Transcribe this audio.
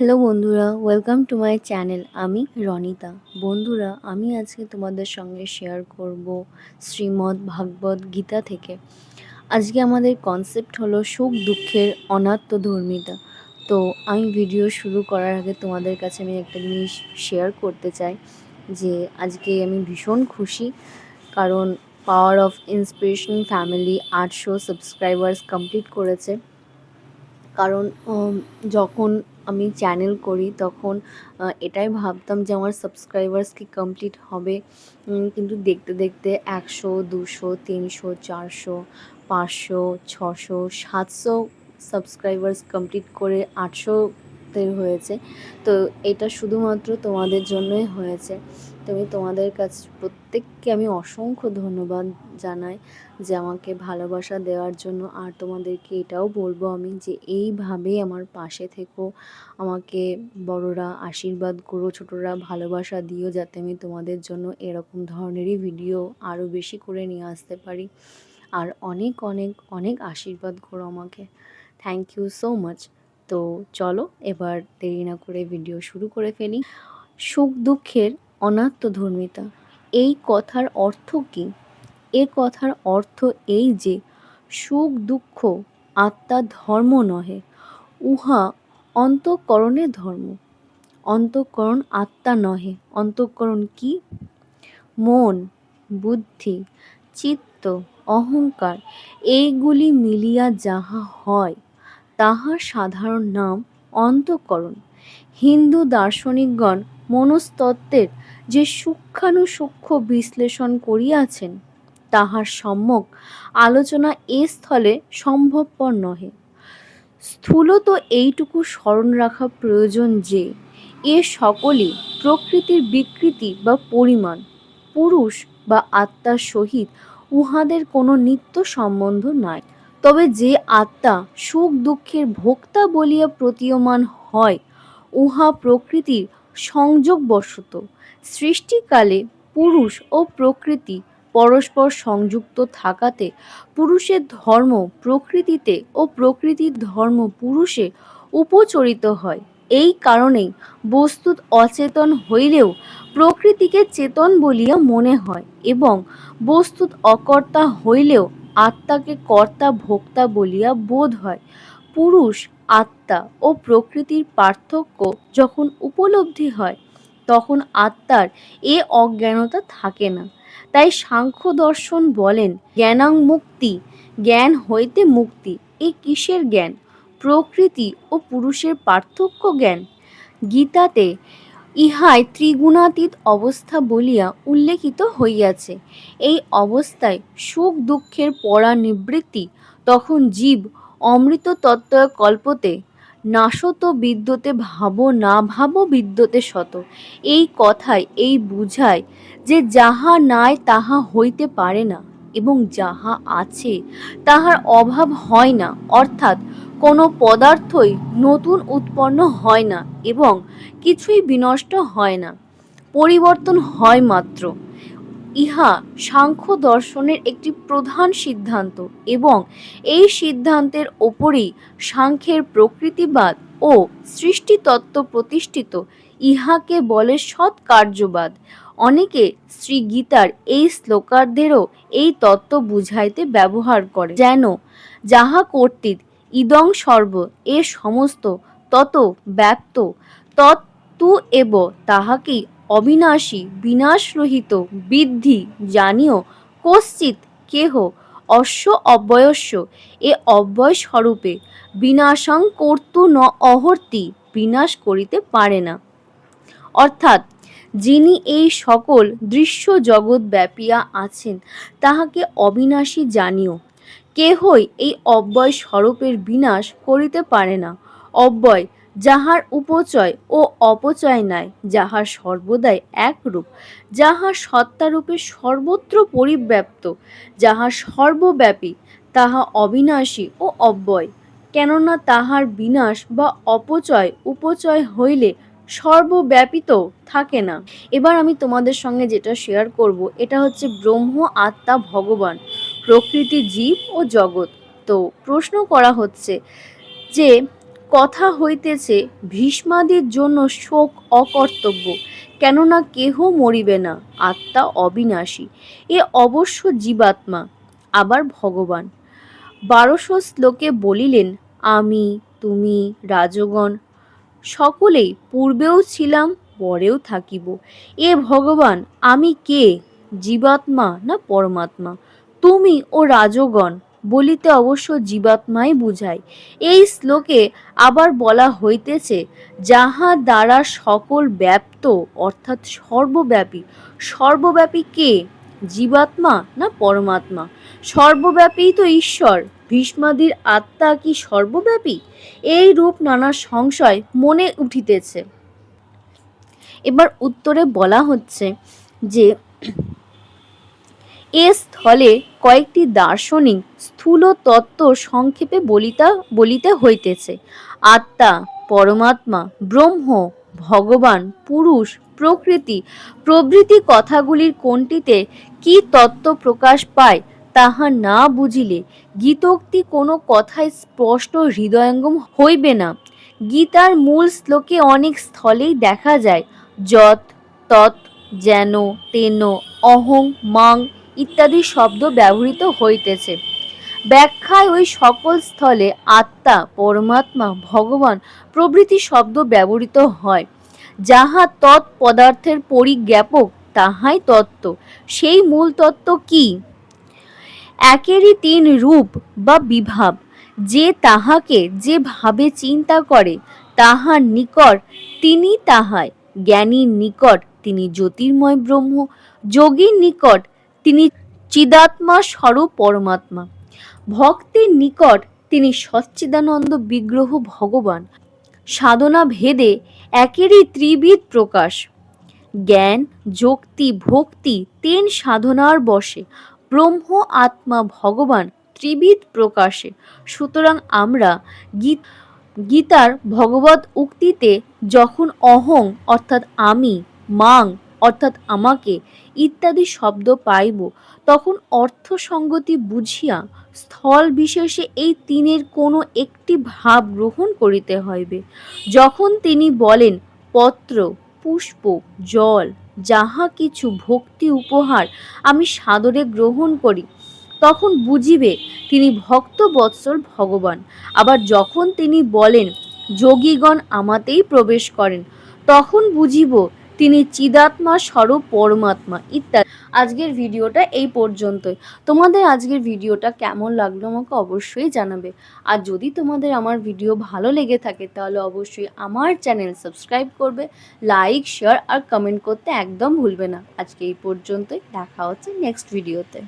Hello বন্ধুরা, welcome to my channel. আমি রনিতা। বন্ধুরা, আমি আজকে তোমাদের সঙ্গে শেয়ার করব শ্রীমদ্ ভাগবত গীতা থেকে। আজকে আমাদের কনসেপ্ট হলো সুখ দুঃখের অনাত্মধর্মিতা। তো আমি ভিডিও শুরু করার আগে তোমাদের কাছে আমি একটা জিনিস শেয়ার করতে চাই যে আজকে আমি ভীষণ খুশি, কারণ power of inspiration family 800 subscribers complete করেছে। কারণ যখন আমি চ্যানেল করি তখন এটাই ভাবতাম যে আমার সাবস্ক্রাইবার্স কি কমপ্লিট হবে, কিন্তু দেখতে দেখতে 100, 200, 300, 400, 500, 600, 700 সাবস্ক্রাইবার্স কমপ্লিট করে 800-তে হয়েছে। তো এটা শুধুমাত্র তোমাদের জন্যই হয়েছে। তো আমি তোমাদের কাছে প্রত্যেককে আমি অসংখ্য ধন্যবাদ জানাই যে আমাকে ভালোবাসা দেওয়ার জন্য। আর তোমাদেরকে এটাও বলবো আমি যে এইভাবেই আমার পাশে থেকো, আমাকে বড়রা আশীর্বাদ করো, ছোটরা ভালোবাসা দিও, যাতে আমি তোমাদের জন্য এরকম ধরনেরই ভিডিও আরও বেশি করে নিয়ে আসতে পারি। আর অনেক অনেক অনেক আশীর্বাদ করো আমাকে। Thank you so much. তো চলো এবার দেরি না করে ভিডিও শুরু করে ফেলি। সুখ দুঃখের অনাত্মধর্মিতা, এই কথার অর্থ কী? এ কথার অর্থ এই যে সুখ দুঃখ আত্মার ধর্ম নহে, উহা অন্তঃকরণের ধর্ম। অন্তঃকরণ আত্মা নহে। অন্তঃকরণ কি? মন, বুদ্ধি, চিত্ত, অহংকার, এইগুলি মিলিয়া যাহা হয় তাহার সাধারণ নাম অন্তঃকরণ। হিন্দু দার্শনিকগণ মনস্তত্ত্বের যে সূক্ষ্মানুসূক্ষ্ম বিশ্লেষণ করিয়াছেন, তাহার সম্যক আলোচনা এ স্থলে সম্ভবপর নহে। স্থূলত এইটুকু স্মরণ রাখা প্রয়োজন যে এ সকলই প্রকৃতির বিকৃতি বা পরিমাণ। পুরুষ বা আত্মার সহিত উহাদের কোনো নিত্য সম্বন্ধ নাই। তবে যে আত্মা সুখ দুঃখের ভোক্তা বলিয়া প্রতীয়মান হয়, উহা প্রকৃতির সংযোগবশত সৃষ্টিকালে পুরুষ ও প্রকৃতি পরস্পর সংযুক্ত থাকাতে পুরুষের ধর্ম প্রকৃতিতে ও প্রকৃতির ধর্ম পুরুষে উপচরিত হয়। এই কারণেই বস্তুত অচেতন হইলেও প্রকৃতিকে চেতন বলিয়া মনে হয়, এবং বস্তুত অকর্তা হইলেও আত্মাকে কর্তা ভোক্তা বলিয়া বোধ হয়। পুরুষ, আত্মা ও প্রকৃতির পার্থক্য যখন উপলব্ধি হয়, তখন আত্মার এ অজ্ঞানতা থাকে না। তাই সাংখ্য দর্শন বলেন, জ্ঞানাং মুক্তি, জ্ঞান হইতে মুক্তি। এ কিসের জ্ঞান? প্রকৃতি ও পুরুষের পার্থক্য জ্ঞান। গীতাতে ইহাই ত্রিগুণাতীত অবস্থা বলিয়া উল্লেখিত হইয়াছে। এই অবস্থায় সুখ দুঃখের পরানিবৃত্তি। তখন জীব অমৃত তত্ত্বয় কল্পতে, নাশত বিদ্যতে ভাবো না ভাবো বিদ্যতে শত। এই কথায় এই বুঝায় যে যাহা নাই তাহা হইতে পারে না, এবং যাহা আছে তাহার অভাব হয় না। অর্থাৎ কোনো পদার্থই নতুন উৎপন্ন হয় না এবং কিছুই বিনষ্ট হয় না, পরিবর্তন হয় মাত্র। ইহা সাংখ্য দর্শনের একটি প্রধান সিদ্ধান্ত, এবং এই সিদ্ধান্তের ওপরেই সাংখ্যের প্রকৃতিবাদ ও সৃষ্টিতত্ত্ব প্রতিষ্ঠিত। ইহাকে বলে সৎকার্যবাদ। অনেকে শ্রী গীতার এই শ্লোকার্ধেরও এই তত্ত্ব বুঝাইতে ব্যবহার করে, যেন যাহা কর্তৃৎ ইদং সর্ব, এ সমস্ত তত ব্যক্ত তত্তু এব, তাহাকেই অবিনাশী বিনাশরহিত বিদ্ধি জানিও। কশ্চিৎ কেহ অশ্ব অব্যয়স্য, এ অব্যয় স্বরূপে বিনাশং কর্তু ন অহর্তি, বিনাশ করিতে পারে না। অর্থাৎ যিনি এই সকল দৃশ্য জগৎ ব্যাপিয়া আছেন, তাহাকে অবিনাশী জানিও। কেহই এই অব্যয় স্বরূপের বিনাশ করিতে পারে না। অব্যয়, যাহার উপচয় ও অপচয় নাই, যাহার সর্বদাই একরূপ, যাহা সত্তারূপে সর্বত্র পরিব্যাপ্ত, যাহা সর্বব্যাপী, তাহা অবিনাশী ও অব্যয়। কেননা তাহার বিনাশ বা অপচয় উপচয় হইলে সর্বব্যাপিত থাকে না। এবার আমি তোমাদের সঙ্গে যেটা শেয়ার করব, এটা হচ্ছে ব্রহ্ম, আত্মা, ভগবান, প্রকৃতি, জীব ও জগৎ। তো প্রশ্ন করা হচ্ছে যে কথা হইতেছে ভীষ্মাদির জন্য শোক অকর্তব্য, কেননা কেহ মরিবে না, আত্মা অবিনাশী, এ অবশ্য জীবাত্মা। আবার ভগবান 1200 শ্লোকে বলিলেন, আমি, তুমি, রাজগণ সকলেই পূর্বেও ছিলাম, পরেও থাকিব। এ ভগবান, আমি কে, জীবাত্মা না পরমাত্মা? তুমি ও রাজগণ বলিতে অবশ্য জীবাত্মাই বুঝায়। এই শ্লোকে আবার বলা হইতেছে, যাহা দ্বারা সকল ব্যাপ্ত অর্থাৎ সর্বব্যাপী। সর্বব্যাপী কে, জীবাত্মা না পরমাত্মা? সর্বব্যাপী তো ঈশ্বর। ভীষ্মাদির আত্মা কি সর্বব্যাপী? এই রূপ নানা সংশয় মনে উঠিতেছে। এবার উত্তরে বলা হচ্ছে যে এ স্থলে কয়েকটি দার্শনিক স্থূল তত্ত্ব সংক্ষেপে বলিতে হইতেছে। আত্মা, পরমাত্মা, ব্রহ্ম, ভগবান, পুরুষ, প্রকৃতি প্রভৃতি কথাগুলির কোনটিতে কি তত্ত্ব প্রকাশ পায় তাহা না বুঝিলে গীতোক্তি কোনো কথাই স্পষ্ট হৃদয়ঙ্গম হইবে না। গীতার মূল শ্লোকে অনেক স্থলেই দেখা যায় যৎ, তৎ, যেন, তেন, অহং, মাং ইত্যাদি শব্দ ব্যবহৃত হইতেছে। ব্যাখ্যায় ওই সকল স্থলে আত্মা, পরমাত্মা, ভগবান প্রভৃতি শব্দ ব্যবহৃত হয়। যাহা তৎ পদার্থের পরিজ্ঞাপক তাহাই তত্ত্ব। সেই মূল তত্ত্ব কি? একেরই 3 রূপ বা বিভাব। যে তাহাকে যে ভাবে চিন্তা করে তাহার নিকট তিনি তাহাই, জ্ঞানীর নিকট তিনি জ্যোতির্ময় ব্রহ্ম, যোগীর নিকট তিনি চিদাত্মা স্বরূপ পরমাত্মা, ভক্তের নিকট তিনি সচ্চিদানন্দ বিগ্রহ ভগবান। সাধনা ভেদে একেরই ত্রিবিধ প্রকাশ। জ্ঞান, যুক্তি, ভক্তি 3 সাধনার বশে, ব্রহ্ম, আত্মা, ভগবান ত্রিবিধ প্রকাশে। সুতরাং আমরা গীতার ভগবত উক্তিতে যখন অহং অর্থাৎ আমি, মাং অর্থাৎ আমাকে ইত্যাদি শব্দ পাইব, তখন অর্থ সঙ্গতি বুঝিয়া স্থল বিশেষে এই 3-এর কোনো একটি ভাব গ্রহণ করিতে হইবে। যখন তিনি বলেন পত্র, পুষ্প, জল যাহা কিছু ভক্তি উপহার আমি সাদরে গ্রহণ করি, তখন বুঝিবে তিনি ভক্ত বৎসল ভগবান। আবার যখন তিনি বলেন যোগীগণ আমাতেই প্রবেশ করেন, তখন বুঝিব তিনি চিদাত্মা স্বরূপ পরমাত্মা ইত্যাদি। আজকের ভিডিওটা এই পর্যন্তই। তোমাদের আজকের ভিডিওটা কেমন লাগলো আমাকে অবশ্যই জানাবে। আর যদি তোমাদের আমার ভিডিও ভালো লেগে থাকে তাহলে অবশ্যই আমার চ্যানেল সাবস্ক্রাইব করবে, লাইক, শেয়ার আর কমেন্ট করতে একদম ভুলবে না। আজকে এই পর্যন্তই, দেখা হচ্ছে নেক্সট ভিডিওতে।